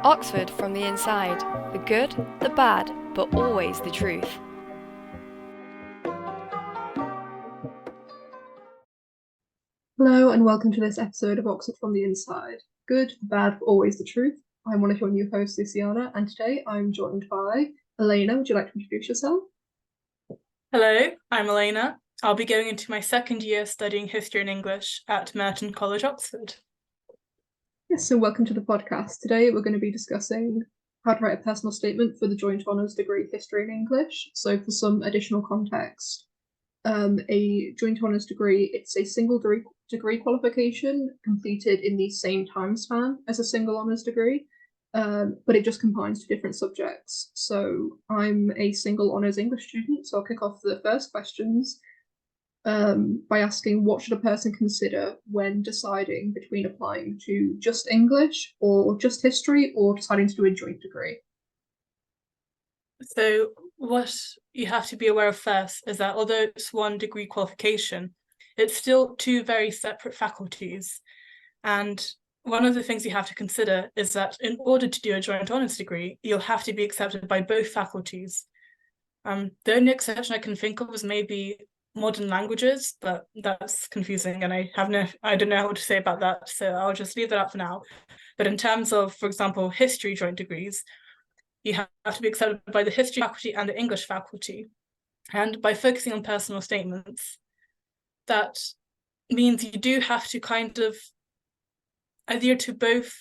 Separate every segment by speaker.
Speaker 1: Oxford from the inside. The good, the bad, but always the truth.
Speaker 2: Hello and welcome to this episode of Oxford from the Inside. Good, the bad, but always the truth. I'm one of your new hosts, Lucianna, and today I'm joined by Elena. Would you like to introduce yourself?
Speaker 3: Hello, I'm Elena. I'll be going into my second year studying history and English at Merton College, Oxford.
Speaker 2: Yes, so welcome to the podcast. Today we're going to be discussing how to write a personal statement for the joint honours degree History and English. So for some additional context, a joint honours degree, it's a single degree qualification completed in the same time span as a single honours degree, but it just combines two different subjects. So I'm a single honours English student, so I'll kick off the first questions by asking, what should a person consider when deciding between applying to just English or just history, or deciding to do a joint degree?
Speaker 3: So what you have to be aware of first is that although it's one degree qualification, it's still two very separate faculties. And one of the things you have to consider is that in order to do a joint honours degree, you'll have to be accepted by both faculties. The only exception I can think of is maybe modern languages, but that's confusing and I don't know what to say about that, so I'll just leave that out for now. But in terms of, for example, history joint degrees, you have to be accepted by the history faculty and the English faculty. And by focusing on personal statements, that means you do have to kind of adhere to both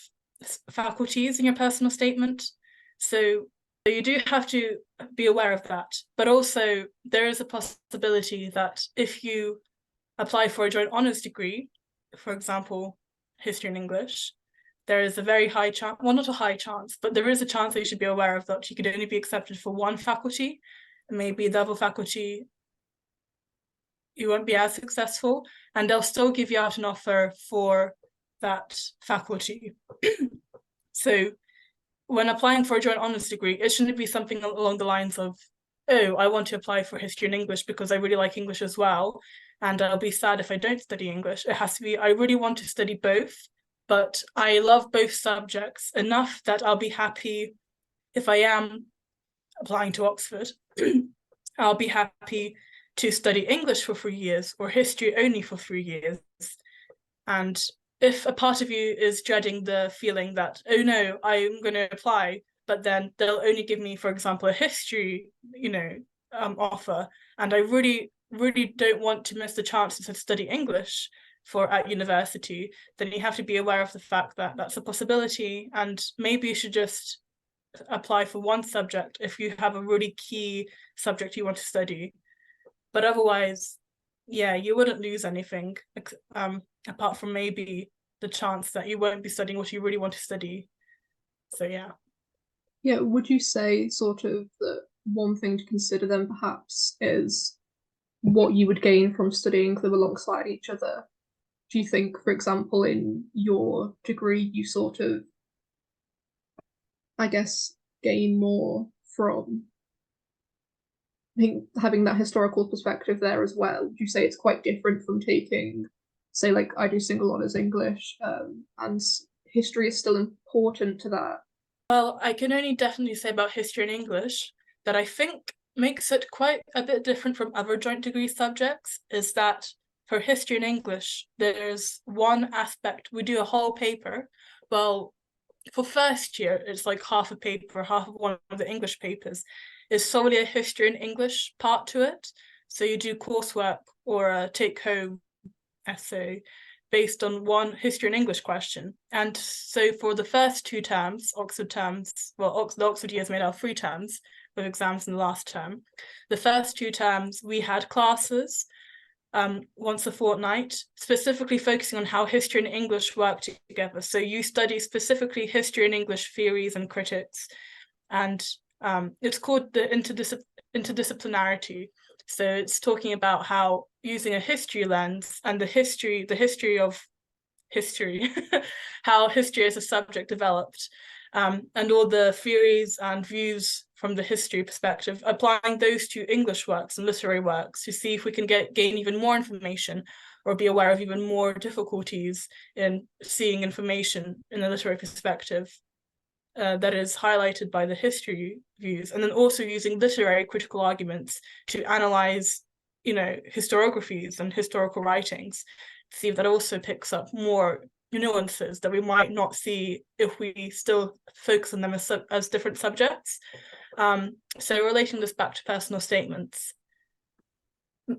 Speaker 3: faculties in your personal statement. So you do have to be aware of that. But also there is a possibility that if you apply for a joint honours degree, for example, history and English, there is a very high chance, well, not a high chance, but there is a chance that you should be aware of that you could only be accepted for one faculty, and maybe the other faculty you won't be as successful, and they'll still give you out an offer for that faculty. So when applying for a joint honours degree, it shouldn't be something along the lines of, oh, I want to apply for history and English because I really like English as well, and I'll be sad if I don't study English. It has to be, I really want to study both, but I love both subjects enough that I'll be happy if I am applying to Oxford. I'll be happy to study English for 3 years or history only for 3 years. And if a part of you is dreading the feeling that, oh no, I'm going to apply, but then they'll only give me, for example, a history, offer, and I really, really don't want to miss the chance to study English at university, then you have to be aware of the fact that that's a possibility, and maybe you should just apply for one subject if you have a really key subject you want to study. But otherwise, yeah, you wouldn't lose anything, apart from maybe the chance that you won't be studying what you really want to study. So yeah.
Speaker 2: Yeah, would you say sort of that one thing to consider then perhaps is what you would gain from studying them alongside each other? Do you think, for example, in your degree, you sort of, I guess, gain more from, I think, having that historical perspective there as well? Would you say it's quite different from taking, say, like I do single honours English, and history is still important to that?
Speaker 3: Well, I can only definitely say about history and English that I think makes it quite a bit different from other joint degree subjects is that for history and English, there's one aspect, we do a whole paper. Well, for first year, it's like half a paper, half of one of the English papers is solely a history and English part to it. So you do coursework or a take-home essay based on one history and English question. And so for the first 2 terms, Oxford terms, well, the Oxford year is made out of 3 terms with exams in the last term. The first 2 terms, we had classes once a fortnight, specifically focusing on how history and English work together. So you study specifically history and English theories and critics, and it's called the interdisciplinarity. So it's talking about how using a history lens and the history of history, how history as a subject developed, and all the theories and views from the history perspective, applying those to English works and literary works to see if we can gain even more information or be aware of even more difficulties in seeing information in a literary perspective. that is highlighted by the history views, and then also using literary critical arguments to analyze, historiographies and historical writings, to see if that also picks up more nuances that we might not see if we still focus on them as different subjects. So relating this back to personal statements,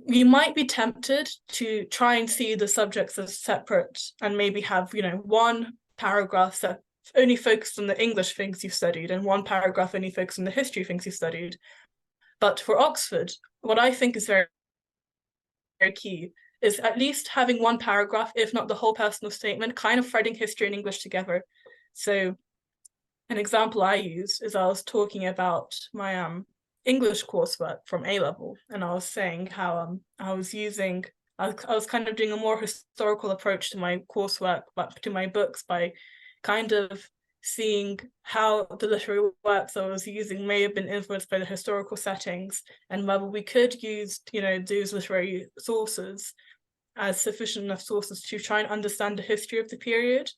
Speaker 3: you might be tempted to try and see the subjects as separate and maybe have, one paragraph that only focused on the English things you've studied and one paragraph only focused on the history things you've studied. But for Oxford, what I think is very, very key is at least having one paragraph, if not the whole personal statement, kind of threading history and English together. So an example I used is I was talking about my English coursework from A-level, and I was saying how I was kind of doing a more historical approach to my coursework, but to my books, by kind of seeing how the literary works I was using may have been influenced by the historical settings, and whether we could use, those literary sources as sufficient enough sources to try and understand the history of the period,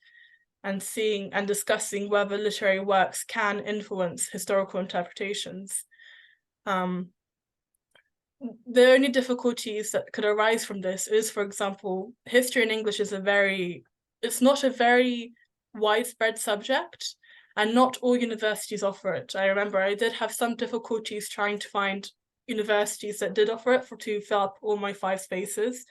Speaker 3: and seeing and discussing whether literary works can influence historical interpretations. The only difficulties that could arise from this is, for example, history in English is it's not a very widespread subject, and not all universities offer it. I remember I did have some difficulties trying to find universities that did offer it to fill up all my 5 spaces.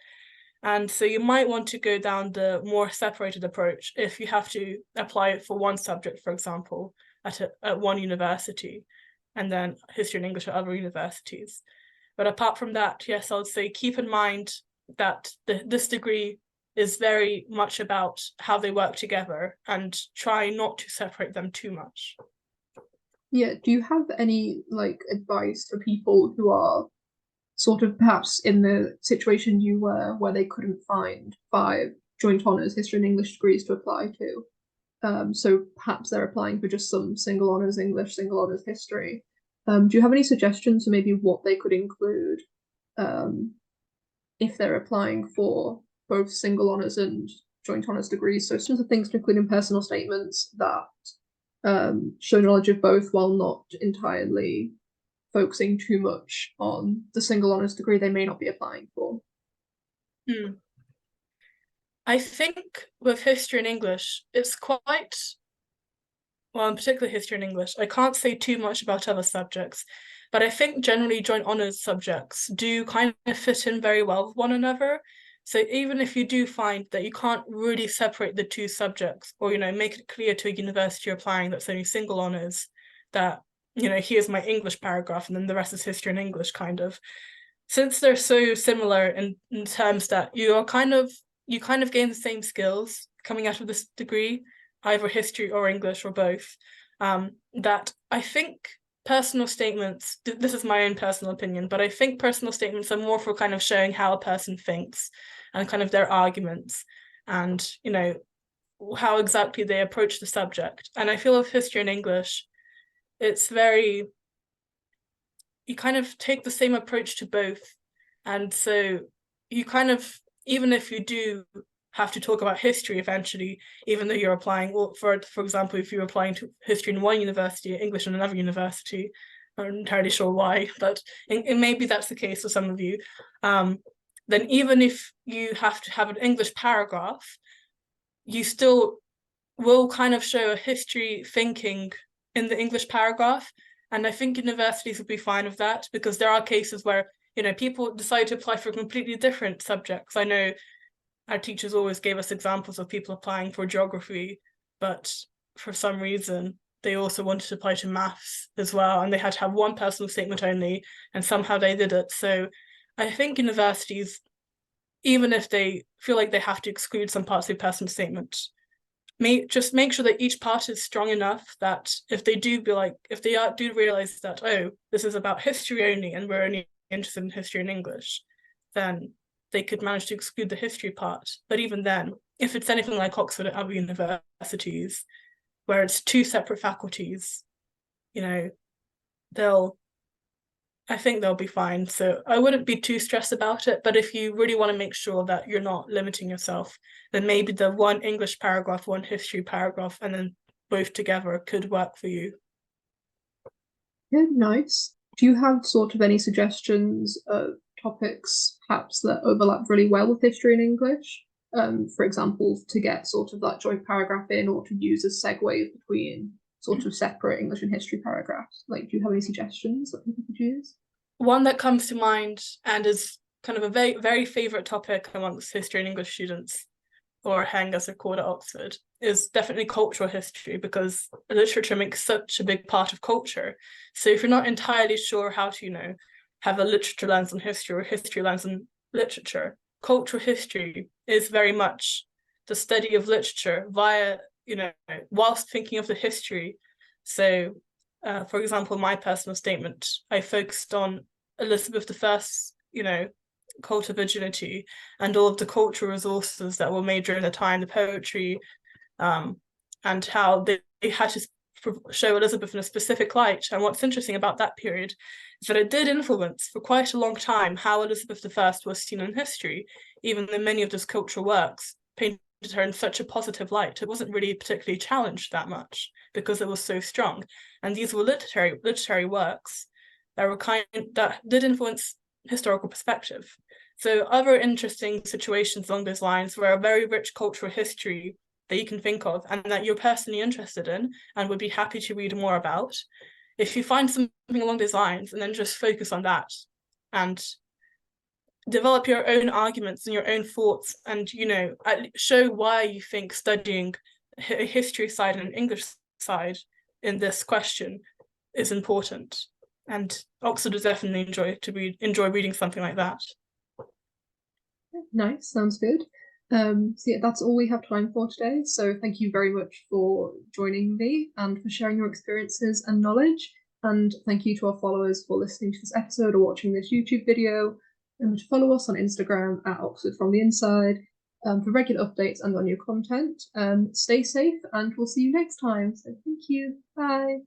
Speaker 3: And so you might want to go down the more separated approach if you have to apply it for one subject, for example, at one university, and then history and English at other universities. But apart from that, yes, I would say keep in mind that this degree is very much about how they work together, and try not to separate them too much.
Speaker 2: Yeah, do you have any advice for people who are sort of perhaps in the situation you were, where they couldn't find 5 joint honours history and English degrees to apply to? So perhaps they're applying for just some single honours English, single honours history. Do you have any suggestions for maybe what they could include if they're applying for both single honours and joint honours degrees? So some of the things to include in personal statements that show knowledge of both, while not entirely focusing too much on the single honours degree they may not be applying for.
Speaker 3: I think with history and English, it's quite, well, in particular history and English, I can't say too much about other subjects, but I think generally joint honours subjects do kind of fit in very well with one another. So even if you do find that you can't really separate the 2 subjects, or, make it clear to a university you're applying that's only single honours, that, here's my English paragraph and then the rest is history and English, kind of. Since they're so similar in terms that you kind of gain the same skills coming out of this degree, either history or English or both, that I think personal statements, this is my own personal opinion, but I think personal statements are more for kind of showing how a person thinks and kind of their arguments, and, how exactly they approach the subject. And I feel with history and English, you kind of take the same approach to both. And so you kind of, even if you do have to talk about history eventually, even though you're applying, for example, if you're applying to history in one university, English in another university, I'm not entirely sure why, but maybe that's the case for some of you, then even if you have to have an English paragraph, you still will kind of show a history thinking in the English paragraph. And I think universities would be fine with that, because there are cases where, people decide to apply for completely different subjects. I know our teachers always gave us examples of people applying for geography, but for some reason they also wanted to apply to maths as well, and they had to have one personal statement only, and somehow they did it. So I think universities, even if they feel like they have to exclude some parts of the personal statement, just make sure that each part is strong enough that if they do realize that, oh, this is about history only and we're only interested in history and English, then they could manage to exclude the history part. But even then, if it's anything like Oxford and other universities, where it's 2 separate faculties, I think they'll be fine. So I wouldn't be too stressed about it. But if you really want to make sure that you're not limiting yourself, then maybe the one English paragraph, one history paragraph, and then both together could work for you.
Speaker 2: Yeah, nice. Do you have sort of any suggestions of topics perhaps that overlap really well with history and English? For example, to get sort of that joint paragraph in, or to use as segues between sort of separate English and history paragraphs. Like, do you have any suggestions that people could use?
Speaker 3: One that comes to mind and is kind of a very, very favourite topic amongst history and English students, or HENG as they're called at Oxford, is definitely cultural history, because literature makes such a big part of culture. So if you're not entirely sure how to, have a literature lens on history or history lens on literature, cultural history is very much the study of literature via, whilst thinking of the history. So, for example, my personal statement, I focused on Elizabeth I's, cult of virginity and all of the cultural resources that were made during the time, the poetry, and how they had to show Elizabeth in a specific light. And what's interesting about that period is that it did influence for quite a long time how Elizabeth I was seen in history, even though many of those cultural works painted her in such a positive light. It wasn't really particularly challenged that much because it was so strong. And these were literary works that did influence historical perspective. So other interesting situations along those lines were a very rich cultural history that you can think of and that you're personally interested in and would be happy to read more about. If you find something along those lines and then just focus on that and develop your own arguments and your own thoughts and, show why you think studying a history side and an English side in this question is important. And Oxford would definitely enjoy reading something like that.
Speaker 2: Nice, sounds good. So yeah, that's all we have time for today. So thank you very much for joining me and for sharing your experiences and knowledge. And thank you to our followers for listening to this episode or watching this YouTube video. And to follow us on Instagram at Oxford from the Inside for regular updates and on new content. Stay safe and we'll see you next time. So thank you. Bye.